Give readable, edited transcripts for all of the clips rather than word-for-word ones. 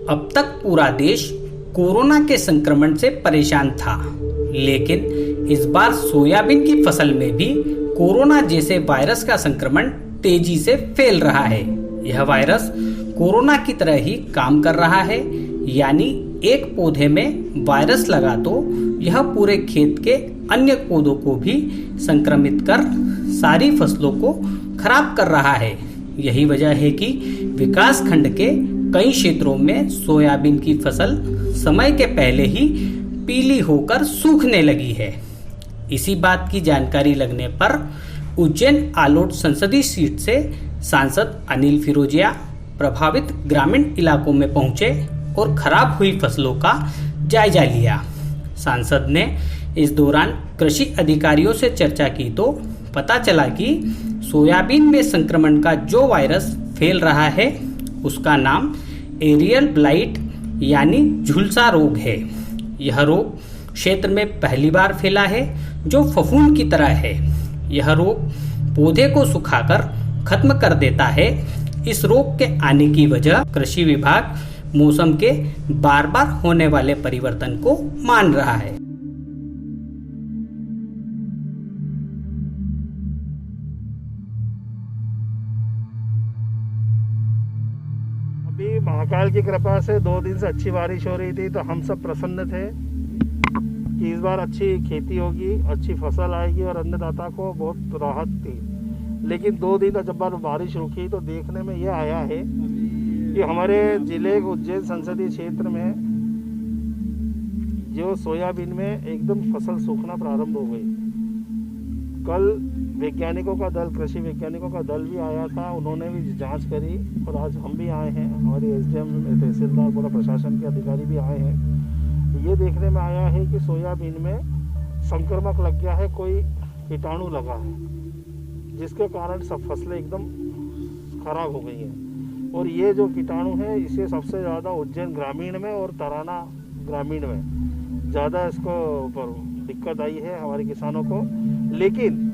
अब तक पूरा देश कोरोना के संक्रमण से परेशान था, लेकिन इस बार सोयाबीन की फसल में भी कोरोना जैसे वायरस का संक्रमण तेजी से फैल रहा है। यह वायरस कोरोना की तरह ही काम कर रहा है, यानी एक पौधे में वायरस लगा तो यह पूरे खेत के अन्य पौधों को भी संक्रमित कर सारी फसलों को खराब कर रहा है। यही वजह है कि विकास खंड के कई क्षेत्रों में सोयाबीन की फसल समय के पहले ही पीली होकर सूखने लगी है। इसी बात की जानकारी लगने पर उज्जैन आलोट संसदीय सीट से सांसद अनिल फिरोजिया प्रभावित ग्रामीण इलाकों में पहुंचे और खराब हुई फसलों का जायजा लिया। सांसद ने इस दौरान कृषि अधिकारियों से चर्चा की तो पता चला कि सोयाबीन में संक्रमण का जो वायरस फैल रहा है उसका नाम एरियल ब्लाइट यानी झुलसा रोग है। यह रोग क्षेत्र में पहली बार फैला है, जो फफूंद की तरह है। यह रोग पौधे को सुखाकर खत्म कर देता है। इस रोग के आने की वजह कृषि विभाग मौसम के बार बार होने वाले परिवर्तन को मान रहा है। अभी महाकाल की कृपा से 2 दिन से अच्छी बारिश हो रही थी, तो हम सब प्रसन्न थे कि इस बार अच्छी खेती होगी, अच्छी फसल आएगी और अन्नदाता को बहुत राहत थी। लेकिन 2 दिन जब बारिश रुकी तो देखने में यह आया है कि हमारे जिले उज्जैन संसदीय क्षेत्र में जो सोयाबीन में एकदम फसल सूखना प्रारंभ हो गई। कल वैज्ञानिकों का दल, कृषि वैज्ञानिकों का दल भी आया था, उन्होंने भी जांच करी और आज हम भी आए हैं, हमारी एसडीएम, तहसीलदार, पूरा प्रशासन के अधिकारी भी आए हैं। ये देखने में आया है कि सोयाबीन में संक्रमक लग गया है, कोई कीटाणु लगा है, जिसके कारण सब फसलें एकदम खराब हो गई हैं। और ये जो कीटाणु है इसे सबसे ज़्यादा उज्जैन ग्रामीण में और तराना ग्रामीण में ज़्यादा इसको पर दिक्कत आई है हमारे किसानों को। लेकिन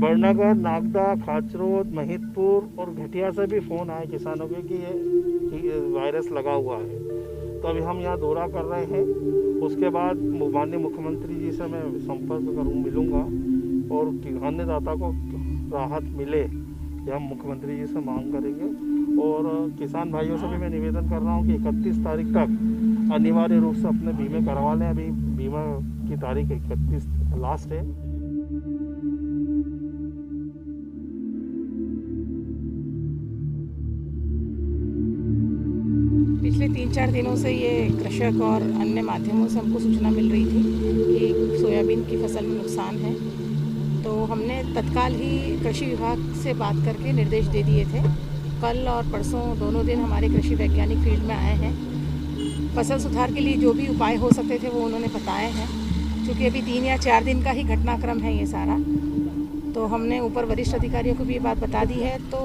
बड़नगर, नागदा, खाचरोद, महितपुर और घटिया से भी फ़ोन आए किसानों के कि ये वायरस लगा हुआ है। तो अभी हम यहाँ दौरा कर रहे हैं, उसके बाद माननीय मुख्यमंत्री जी से मैं संपर्क मिलूँगा और अन्नदाता को राहत मिले, यह हम मुख्यमंत्री जी से मांग करेंगे। और किसान भाइयों से भी मैं निवेदन कर रहा हूँ कि 31 तारीख तक अनिवार्य रूप से अपने बीमे करवा लें। अभी बीमा की तारीख 31 लास्ट है। पिछले 3-4 दिनों से ये कृषक और अन्य माध्यमों से हमको सूचना मिल रही थी कि सोयाबीन की फसल में नुकसान है। तो हमने तत्काल ही कृषि विभाग से बात करके निर्देश दे दिए थे। कल और परसों दोनों दिन हमारे कृषि वैज्ञानिक फील्ड में आए हैं। फसल सुधार के लिए जो भी उपाय हो सकते थे वो उन्होंने बताए हैं। क्योंकि अभी 3 या 4 दिन का ही घटनाक्रम है ये सारा, तो हमने ऊपर वरिष्ठ अधिकारियों को भी ये बात बता दी है। तो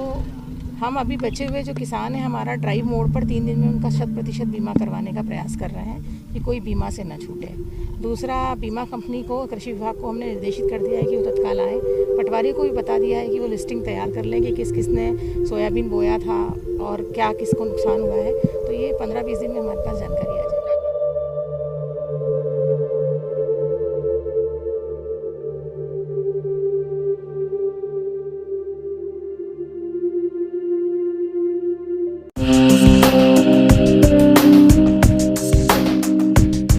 हम अभी बचे हुए जो किसान हैं, हमारा ड्राइव मोड पर 3 दिन में उनका 100% बीमा करवाने का प्रयास कर रहे हैं कि कोई बीमा से न छूटे। दूसरा, बीमा कंपनी को, कृषि विभाग को हमने निर्देशित कर दिया है कि वो तत्काल आए। पटवारी को भी बता दिया है कि वो लिस्टिंग तैयार कर लें कि किस किस ने सोयाबीन बोया था और क्या किसको नुकसान हुआ है। तो ये 15-20 दिन में हमारे पास जानकारी